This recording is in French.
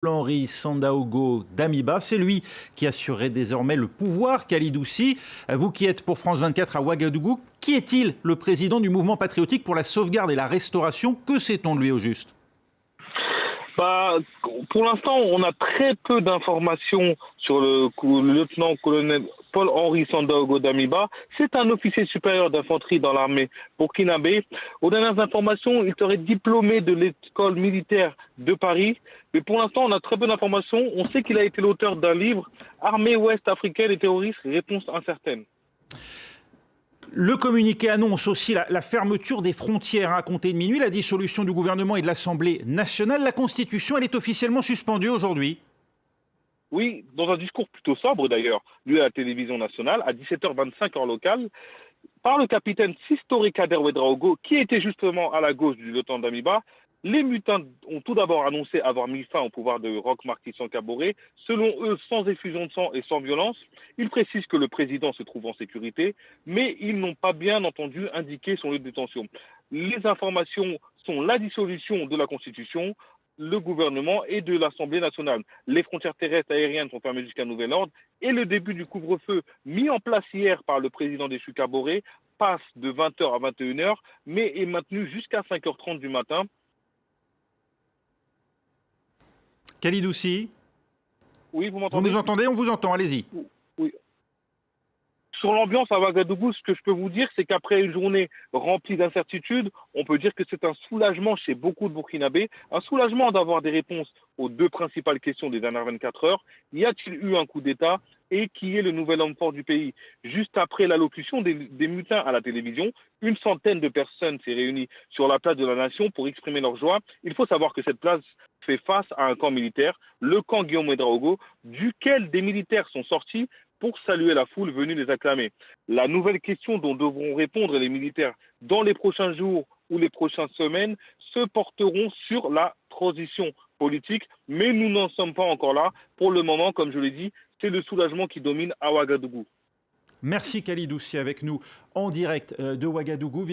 Henri Sandaogo Damiba, c'est lui qui assurerait désormais le pouvoir. Kalidoussi, vous qui êtes pour France 24 à Ouagadougou, qui est-il, le président du mouvement patriotique pour la sauvegarde et la restauration? Que sait-on de lui au juste? Bah, pour l'instant, on a très peu d'informations sur le lieutenant-colonel Paul-Henri Sandaogo Damiba. C'est un officier supérieur d'infanterie dans l'armée burkinabé. Aux dernières informations, il serait diplômé de l'école militaire de Paris. Mais pour l'instant, on a très peu d'informations. On sait qu'il a été l'auteur d'un livre, Armée ouest africaine et terroristes, réponse incertaine. Le communiqué annonce aussi la fermeture des frontières à compter de minuit, la dissolution du gouvernement et de l'Assemblée nationale. La Constitution, elle est officiellement suspendue aujourd'hui. Oui, dans un discours plutôt sobre d'ailleurs, lu à la télévision nationale, à 17h25 heure locale, par le capitaine Sistore Kader Ouedraogo, qui était justement à la gauche du lieutenant Damiba. Les mutins ont tout d'abord annoncé avoir mis fin au pouvoir de Roch Marc Christian Kaboré, selon eux sans effusion de sang et sans violence. Ils précisent que le président se trouve en sécurité, mais ils n'ont pas bien entendu indiquer son lieu de détention. Les informations sont la dissolution de la Constitution, le gouvernement et de l'Assemblée nationale. Les frontières terrestres et aériennes sont fermées jusqu'à nouvel ordre et le début du couvre-feu mis en place hier par le président déchu Kaboré passe de 20h à 21h, mais est maintenu jusqu'à 5h30 du matin. Kalidoussi, Oui, vous vous m'entendez? nous entendez? On vous entend, allez-y. Oui. Sur l'ambiance à Ouagadougou, ce que je peux vous dire, c'est qu'après une journée remplie d'incertitudes, on peut dire que c'est un soulagement chez beaucoup de Burkinabés, un soulagement d'avoir des réponses aux deux principales questions des dernières 24 heures. Y a-t-il eu un coup d'État et qui est le nouvel homme fort du pays? Juste après l'allocution des mutins à la télévision, une centaine de personnes s'est réunie sur la place de la Nation pour exprimer leur joie. Il faut savoir que cette place fait face à un camp militaire, le camp Guillaume Ouedraogo, duquel des militaires sont sortis pour saluer la foule venue les acclamer. La nouvelle question dont devront répondre les militaires dans les prochains jours ou les prochaines semaines se porteront sur la transition politique, mais nous n'en sommes pas encore là. Pour le moment, comme je l'ai dit, c'est le soulagement qui domine à Ouagadougou. Merci Kalidoussi avec nous en direct de Ouagadougou.